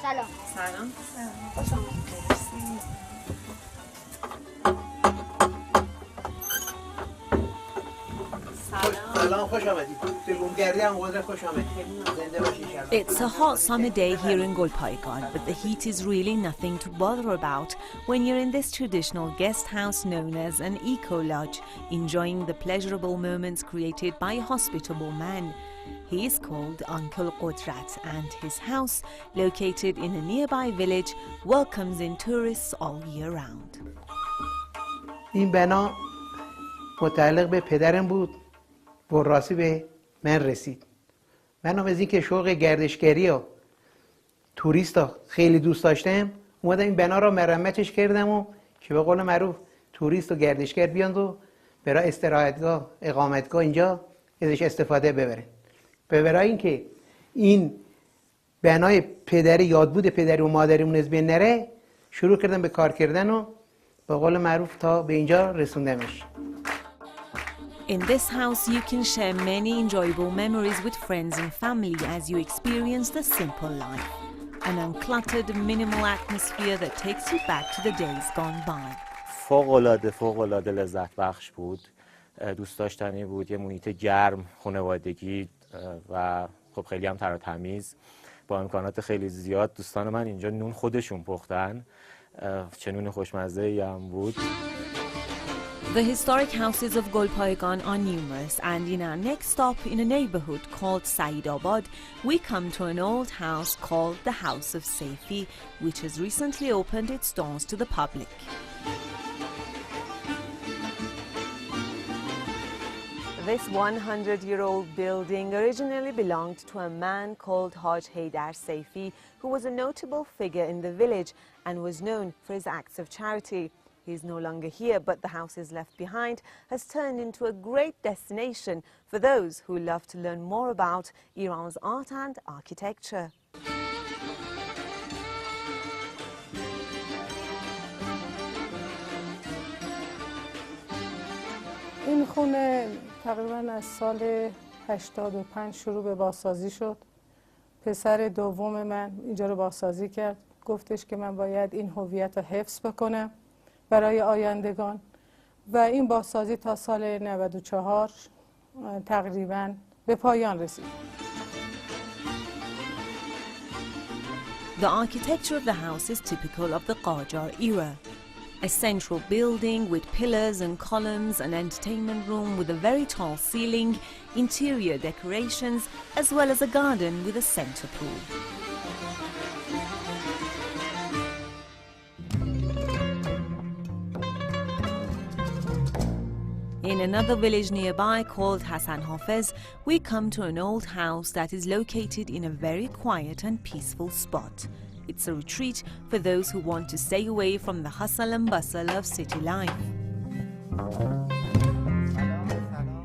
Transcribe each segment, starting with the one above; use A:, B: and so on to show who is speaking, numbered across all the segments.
A: سلام.
B: سلام. خوش آمدید.
C: سلام خوش آمدید. دلگرمی هم قدرت خوش آمدید. زنده باشید.
D: It's a hot summer day here in Golpayegan, but the heat is really nothing to bother about when you're in this traditional guest house known as an eco-lodge, enjoying the pleasurable moments created by a hospitable man. He is called Uncle Ghodrat, and his house, located in a nearby village, welcomes in tourists all year round.
C: این بنا متعلق به پدرم بود، وراثی به من رسید. منم از این که شوق گردشگری و توریستا خیلی دوست داشتم، اومدم این بنا را مرمتش کردم و که به قول معروف توریست و گردشگر بیان و برای استراحتگاه، اقامتگاه اینجا ازش استفاده ببرن. به برای اینکه این بنای پدری، یادبود پدری و مادریمون از بین نره، شروع کردم به کار کردن و به قول معروف تا به اینجا رسوندمش.
D: In this house, you can share many enjoyable memories with friends and family as you experience the simple life. An uncluttered, minimal atmosphere that takes you back to the days gone by.
E: فوق‌العاده لذت بخش بود. دوست داشتنی بود. یه محیط گرم، خانوادگی و خب خیلی هم تر و تمیز. با امکانات خیلی زیاد. دوستان من اینجا نون خودشون پختن. چه نون خوشمزه‌ای هم بود.
D: The historic houses of Golpayegan are numerous, and in our next stop in a neighborhood called Saidabad, we come to an old house called the House of Saifi, which has recently opened its doors to the public. This 100-year-old building originally belonged to a man called Haj Haydar Saifi, who was a notable figure in the village and was known for his acts of charity. He is no longer here, but the houses left behind has turned into a great destination for those who love to learn more about Iran's art and architecture.
F: این خونه تقریباً از سال 85 شروع به بازسازی شد. پسر دوم من اینجا رو بازسازی کرد. گفتش که من باید این هویت رو حفظ بکنم برای آیندگان و این بازسازی تا سال 94 تقریباً به پایان رسید.
D: The architecture of the house is typical of the Qajar era. A central building with pillars and columns, an entertainment room with a very tall ceiling, interior decorations, as well as a garden with a center pool. In another village nearby called Hassan Hafez, we come to an old house that is located in a very quiet and peaceful spot. It's a retreat for those who want to stay away from the hustle and bustle of city life.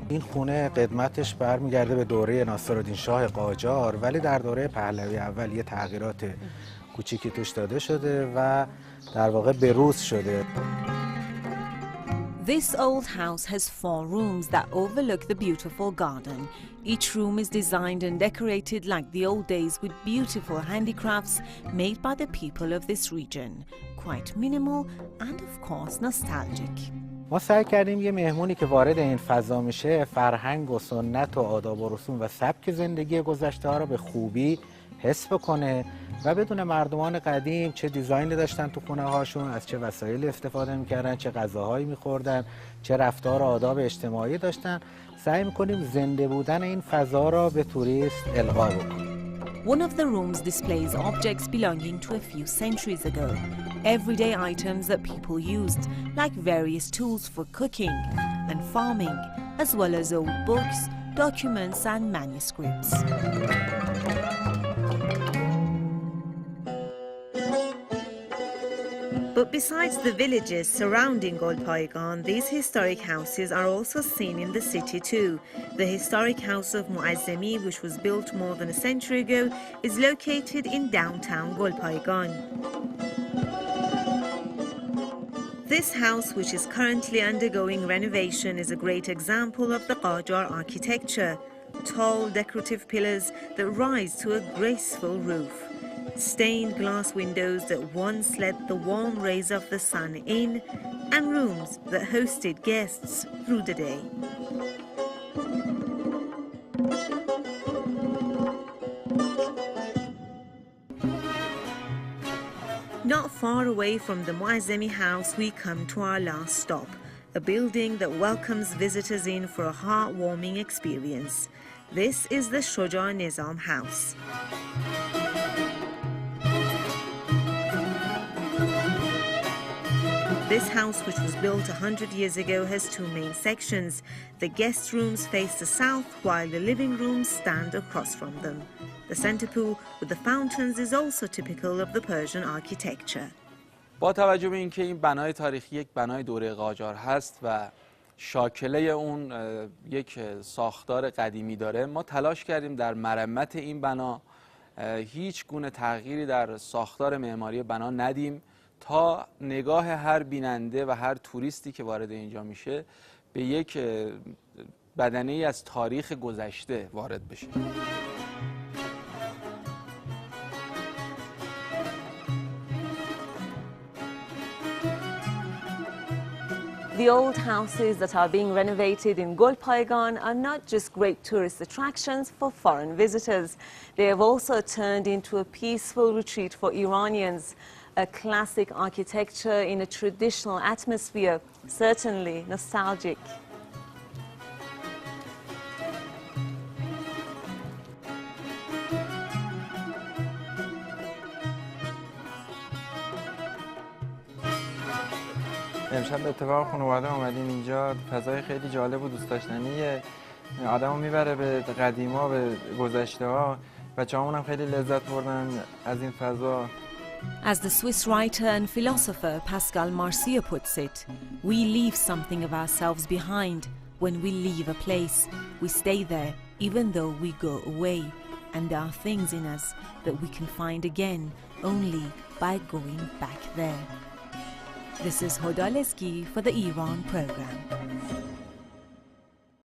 G: این خونه قدمتش برمیگرده به دوره ناصرالدین شاه قاجار، ولی در دوره پهلوی اول یه تغییرات کوچیکی توش داده شده و در واقع بروز شده.
D: This old house has 4 rooms that overlook the beautiful garden. Each room is designed and decorated like the old days with beautiful handicrafts made by the people of this region. Quite minimal and of course nostalgic.
G: ما سعی کردیم یه مهمونی که وارد این فضا میشه فرهنگ و سنت و آداب و رسوم و سبک زندگی گذشته ها رو به خوبی حس بکنه و بدون مردمان قدیم چه دیزاینی داشتن تو خونه هاشون، از چه وسایل استفاده میکردن، چه غذاهایی میخوردن، چه رفتار و آداب اجتماعی داشتن. سعی میکنیم زنده بودن این فضا را به توریست القا بکنیم.
D: One of the rooms displays objects belonging to a few centuries ago. Everyday items that people used, like various tools for cooking and farming, as well as old books, documents and manuscripts. But besides the villages surrounding Golpayegan, these historic houses are also seen in the city too. The historic house of Muazzemi, which was built more than a century ago, is located in downtown Golpayegan. This house, which is currently undergoing renovation, is a great example of the Qajar architecture. Tall decorative pillars that rise to a graceful roof. stained glass windows that once let the warm rays of the sun in, and rooms that hosted guests through the day. Not far away from the Muazzemi house, we come to our last stop, a building that welcomes visitors in for a heartwarming experience. This is the Shoja Nizam house. This house, which was built 100 years ago, has two main sections. The guest rooms face the south, while the living rooms stand across from them. The center pool with the fountains is also typical of the Persian architecture.
A: با توجه به اینکه این بنای تاریخی یک بنای دوره قاجار هست و شاکله اون یک ساختار قدیمی داره، ما تلاش کردیم در مرمت این بنا هیچ گونه تغییری در ساختار معماری بنا ندیم تا نگاه هر بیننده و هر توریستی که وارد اینجا میشه به یک بدنه ای از تاریخ گذشته وارد بشه.
D: The old houses that are being renovated in Golpayegan are not just great tourist attractions for foreign visitors. They have also turned into a peaceful retreat for Iranians, a classic architecture in a traditional atmosphere, certainly nostalgic.
H: امشب به اتفاق خانواده اومدیم اینجا. فضای خیلی جالب و دوست داشتنیه. آدمو میبره به قدیما، به گذشته ها. بچه‌هامون هم خیلی لذت بردن از این فضا.
I: As the Swiss writer and philosopher Pascal Marcia puts it, we leave something of ourselves behind. When we leave a place, we stay there even though we go away. And there are things in us that we can find again only by going back there. This is Hodaleski for the Iran program.